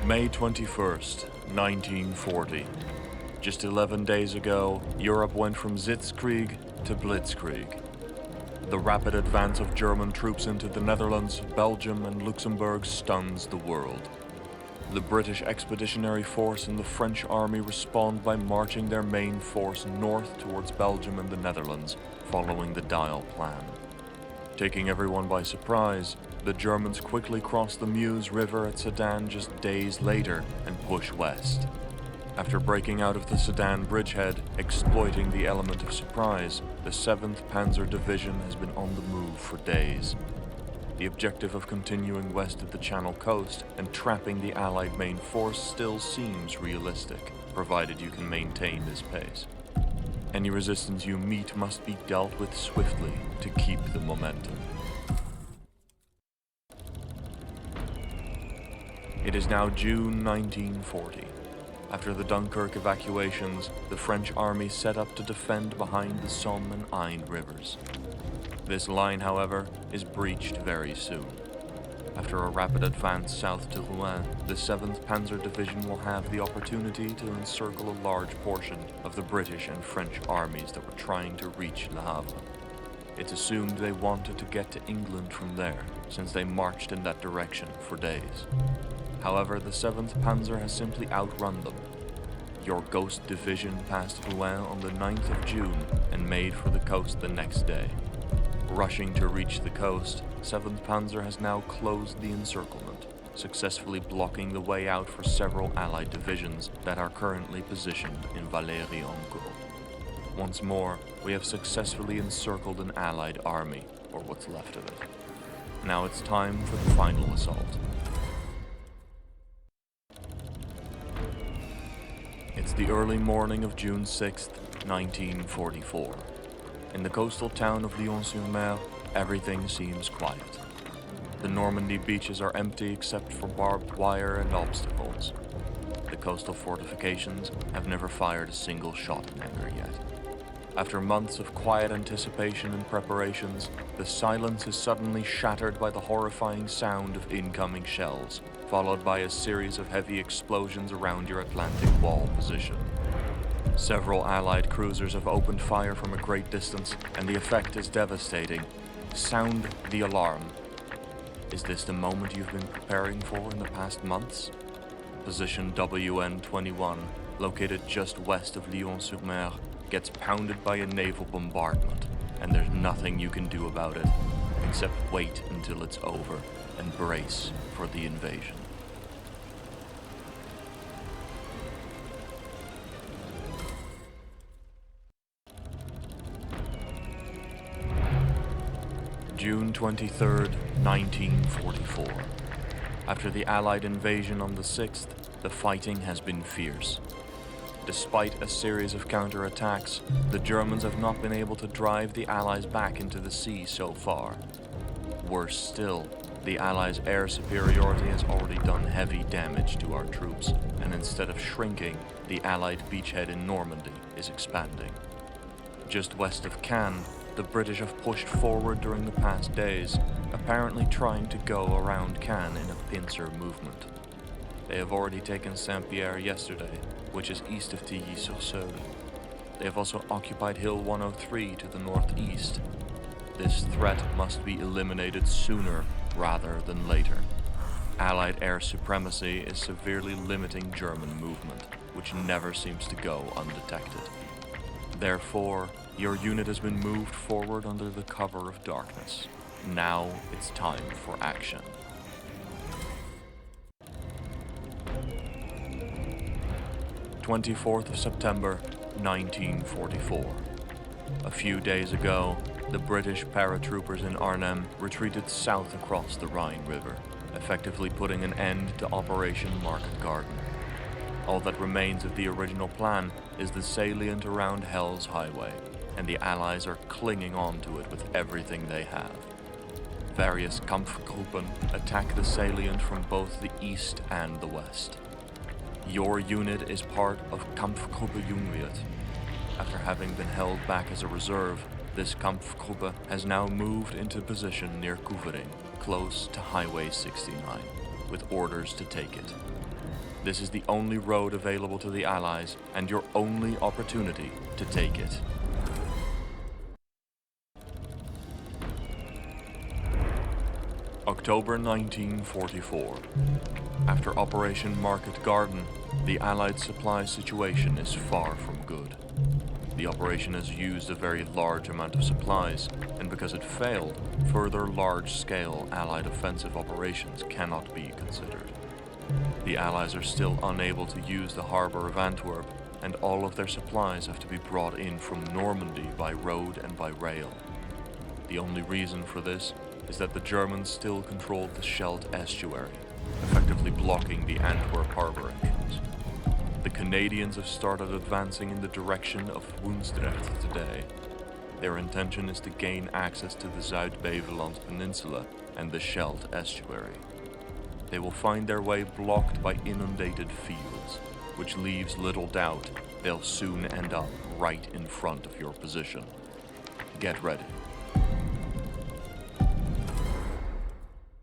May 21st, 1940. Just 11 days ago, Europe went from Sitzkrieg to Blitzkrieg. The rapid advance of German troops into the Netherlands, Belgium and Luxembourg stuns the world. The British Expeditionary Force and the French Army respond by marching their main force north towards Belgium and the Netherlands, following the Dial Plan. Taking everyone by surprise, the Germans quickly cross the Meuse River at Sedan just days later and push west. After breaking out of the Sedan bridgehead, exploiting the element of surprise, the 7th Panzer Division has been on the move for days. The objective of continuing west at the Channel coast and trapping the Allied main force still seems realistic, provided you can maintain this pace. Any resistance you meet must be dealt with swiftly to keep the momentum. It is now June 1940. After the Dunkirk evacuations, the French army set up to defend behind the Somme and Aisne rivers. This line, however, is breached very soon. After a rapid advance south to Rouen, the 7th Panzer Division will have the opportunity to encircle a large portion of the British and French armies that were trying to reach Le Havre. It's assumed they wanted to get to England from there, since they marched in that direction for days. However, the 7th Panzer has simply outrun them. Your Ghost Division passed Rouen on the 9th of June and made for the coast the next day. Rushing to reach the coast, 7th Panzer has now closed the encirclement, successfully blocking the way out for several Allied divisions that are currently positioned in Valery-en-Caux. Once more, we have successfully encircled an Allied army, or what's left of it. Now it's time for the final assault. It's the early morning of June 6, 1944. In the coastal town of Lyon-sur-Mer, everything seems quiet. The Normandy beaches are empty except for barbed wire and obstacles. The coastal fortifications have never fired a single shot in anger yet. After months of quiet anticipation and preparations, the silence is suddenly shattered by the horrifying sound of incoming shells, followed by a series of heavy explosions around your Atlantic Wall position. Several Allied cruisers have opened fire from a great distance, and the effect is devastating. Sound the alarm. Is this the moment you've been preparing for in the past months? Position WN-21, located just west of Lyon-sur-Mer, gets pounded by a naval bombardment, and there's nothing you can do about it, except wait until it's over and brace for the invasion. June 23rd, 1944. After the Allied invasion on the 6th, the fighting has been fierce. Despite a series of counterattacks, the Germans have not been able to drive the Allies back into the sea so far. Worse still, the Allies' air superiority has already done heavy damage to our troops, and instead of shrinking, the Allied beachhead in Normandy is expanding. Just west of Cannes, the British have pushed forward during the past days, apparently trying to go around Cannes in a pincer movement. They have already taken Saint-Pierre yesterday, which is east of Tilly-sur-Seulles. They have also occupied Hill 103 to the northeast. This threat must be eliminated sooner rather than later. Allied air supremacy is severely limiting German movement, which never seems to go undetected. Therefore, your unit has been moved forward under the cover of darkness. Now it's time for action. (24th of September, 1944). A few days ago, the British paratroopers in Arnhem retreated south across the Rhine River, effectively putting an end to Operation Market Garden. All that remains of the original plan is the salient around Hell's Highway, and the Allies are clinging on to it with everything they have. Various Kampfgruppen attack the salient from both the east and the west. Your unit is part of Kampfgruppe Jungwirth. After having been held back as a reserve, this Kampfgruppe has now moved into position near Couverin, close to Highway 69, with orders to take it. This is the only road available to the Allies and your only opportunity to take it. October 1944. After Operation Market Garden, the Allied supply situation is far from good. The operation has used a very large amount of supplies, and because it failed, further large-scale Allied offensive operations cannot be considered. The Allies are still unable to use the harbour of Antwerp, and all of their supplies have to be brought in from Normandy by road and by rail. The only reason for this is that the Germans still controlled the Scheldt estuary, effectively blocking the Antwerp harbour entrance. The Canadians have started advancing in the direction of Woensdrecht today. Their intention is to gain access to the Zuid-Beveland Peninsula and the Scheldt estuary. They will find their way blocked by inundated fields, which leaves little doubt they'll soon end up right in front of your position. Get ready.